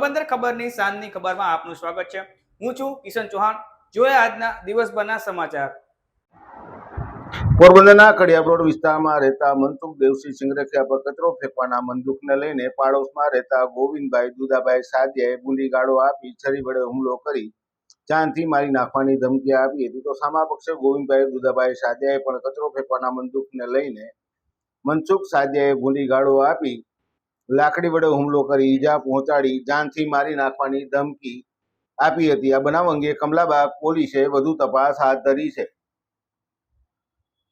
પોરબંદર ખબરની સાંજની ખબરમાં આપનું સ્વાગત છે। હું છું કિશન ચૌહાણ। જોઈએ આજના દિવસભરના સમાચાર। પોરબંદરના કડિયા રોડ વિસ્તારમાં રહેતા મનસુખ દેવસિંહ સિંગરખિયા પર કચરો ફેંકવાના બંદૂકને લઈને પાડોશમાં રહેતા ગોવિંદભાઈ દુદાભાઈ સાદિયાએ ગુંડીગાળો આપી છરી વડે હુમલો કરી જાનથી મારી નાખવાની ધમકી આપી હતી। તો સામા પક્ષે ગોવિંદભાઈ દુદાભાઈ સાદિયાએ પણ કચરો ફેંકવાના બંદૂકને લઈને મનસુખ સાદિયાએ ગુંડીગાળો આપી લાકડી વડે હુમલો કરી ઈજા પહોંચાડી જાનથી મારી નાખવાની ધમકી આપી હતી। આ બનાવ અંગે કમલાબાગ પોલીસે વધુ તપાસ હાથ ધરી છે।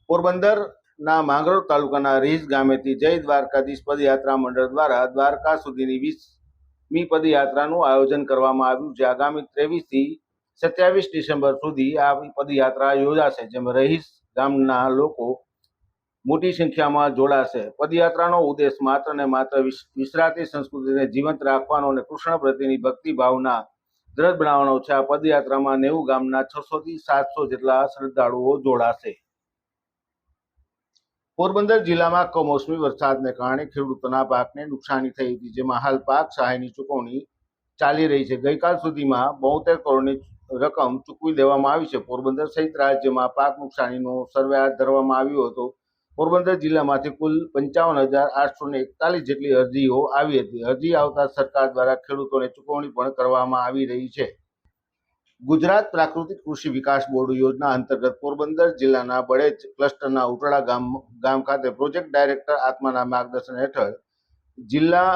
પોરબંદરના માંગરોળ તાલુકાના રીસ ગામેથી જય દ્વારકાધીશ પદયાત્રા મંડળ દ્વારા દ્વારકા સુધીની 20મી પદયાત્રાનું આયોજન કરવામાં આવ્યું છે। આગામી 23 થી 27 ડિસેમ્બર સુધી આ પદયાત્રા યોજાશે, જેમાં રહીસ ગામના લોકો મોટી સંખ્યામાં જોડાશે। પદયાત્રાનો ઉદ્દેશ માત્ર ને માત્ર વિસરાતી સંસ્કૃતિને જીવંત રાખવાનો અને કૃષ્ણ પ્રત્યેની ભક્તિ ભાવના દ્રઢ બનાવવાનો છે। આ પદયાત્રામાં 90 ગામના 600 થી 700 જેટલા શ્રદ્ધાળુઓ જોડાશે। પોરબંદર જિલ્લામાં કમોસમી વરસાદને કારણે ખેડૂતોના પાકને નુકસાની થઈ હતી, જેમાં હાલ પાક સહાયની ચૂકવણી ચાલી રહી છે। ગઈકાલ સુધીમાં 72 કરોડની રકમ ચૂકવી દેવામાં આવી છે। પોરબંદર સહિત રાજ્યમાં પાક નુકસાનીનો સર્વે હાથ ધરવામાં આવ્યો હતો। પોરબંદર જિલ્લામાંથી કુલ 55,841 જેટલી અરજીઓ આવી હતી। અરજી આવતા સરકાર દ્વારા ખેડૂતોને ચૂકવણી પણ કરવામાં આવી રહી છે। ગુજરાત પ્રાકૃતિક કૃષિ વિકાસ બોર્ડ યોજના અંતર્ગત પોરબંદર જિલ્લાના બળેજ ક્લસ્ટરના ઉટડા ગામ ખાતે પ્રોજેક્ટ ડાયરેક્ટર આત્માના માર્ગદર્શન હેઠળ જિલ્લા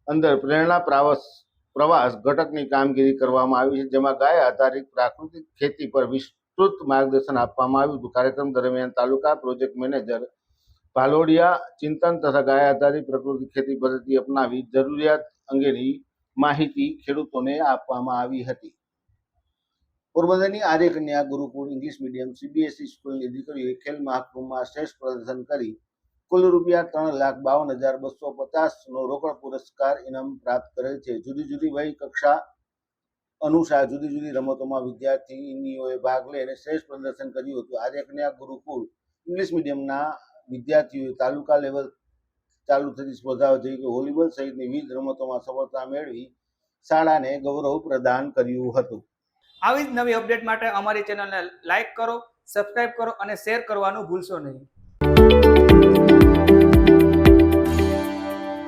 અંદર પ્રેરણા પ્રવાસ ઘટકની કામગીરી કરવામાં આવી છે, જેમાં ગાય આધારિત પ્રાકૃતિક ખેતી પર વિસ્તૃત માર્ગદર્શન આપવામાં આવ્યું હતું। કાર્યક્રમ દરમિયાન તાલુકા પ્રોજેક્ટ મેનેજર ભાલોડિયા ચિંતન તથા ગાય આધારિત પ્રાકૃતિક ખેતી પદ્ધતિ અપનાવી જરૂરિયાત અંગેની માહિતી ખેડૂતોને આપવામાં આવી હતી। પોરબંદરની આર્ય કન્યા ગુરુકુળ ઇંગ્લિશ મીડિયમ સીબીએસઈ સ્કૂલની દીકરીઓએ ખેલ મહાકુંભમાં શ્રેષ્ઠ પ્રદર્શન કરી કુલ રૂપિયા 3,52,250નો રોકડ પુરસ્કાર ઇનામ પ્રાપ્ત કરેલ છે। જુદી જુદી વય કક્ષા અનુસાર જુદી જુદી રમતોમાં વિદ્યાર્થીનીઓએ ભાગ લઈ અને શ્રેષ્ઠ પ્રદર્શન કર્યું હતું। આર્ય કન્યા ગુરુકુળ ઇંગ્લિશ મીડિયમના વિદ્યાર્થીઓએ તાલુકા લેવલ ચાલુ થતી સ્પર્ધાઓ જેવી કે વોલીબોલ સહિતની વિવિધ રમતોમાં સફળતા મેળવી શાળાને ગૌરવ પ્રદાન કર્યું હતું। આવી જ નવી અપડેટ માટે અમારી ચેનલને લાઈક કરો, સબસ્ક્રાઇબ કરો અને શેર કરવાનું ભૂલશો નહીં।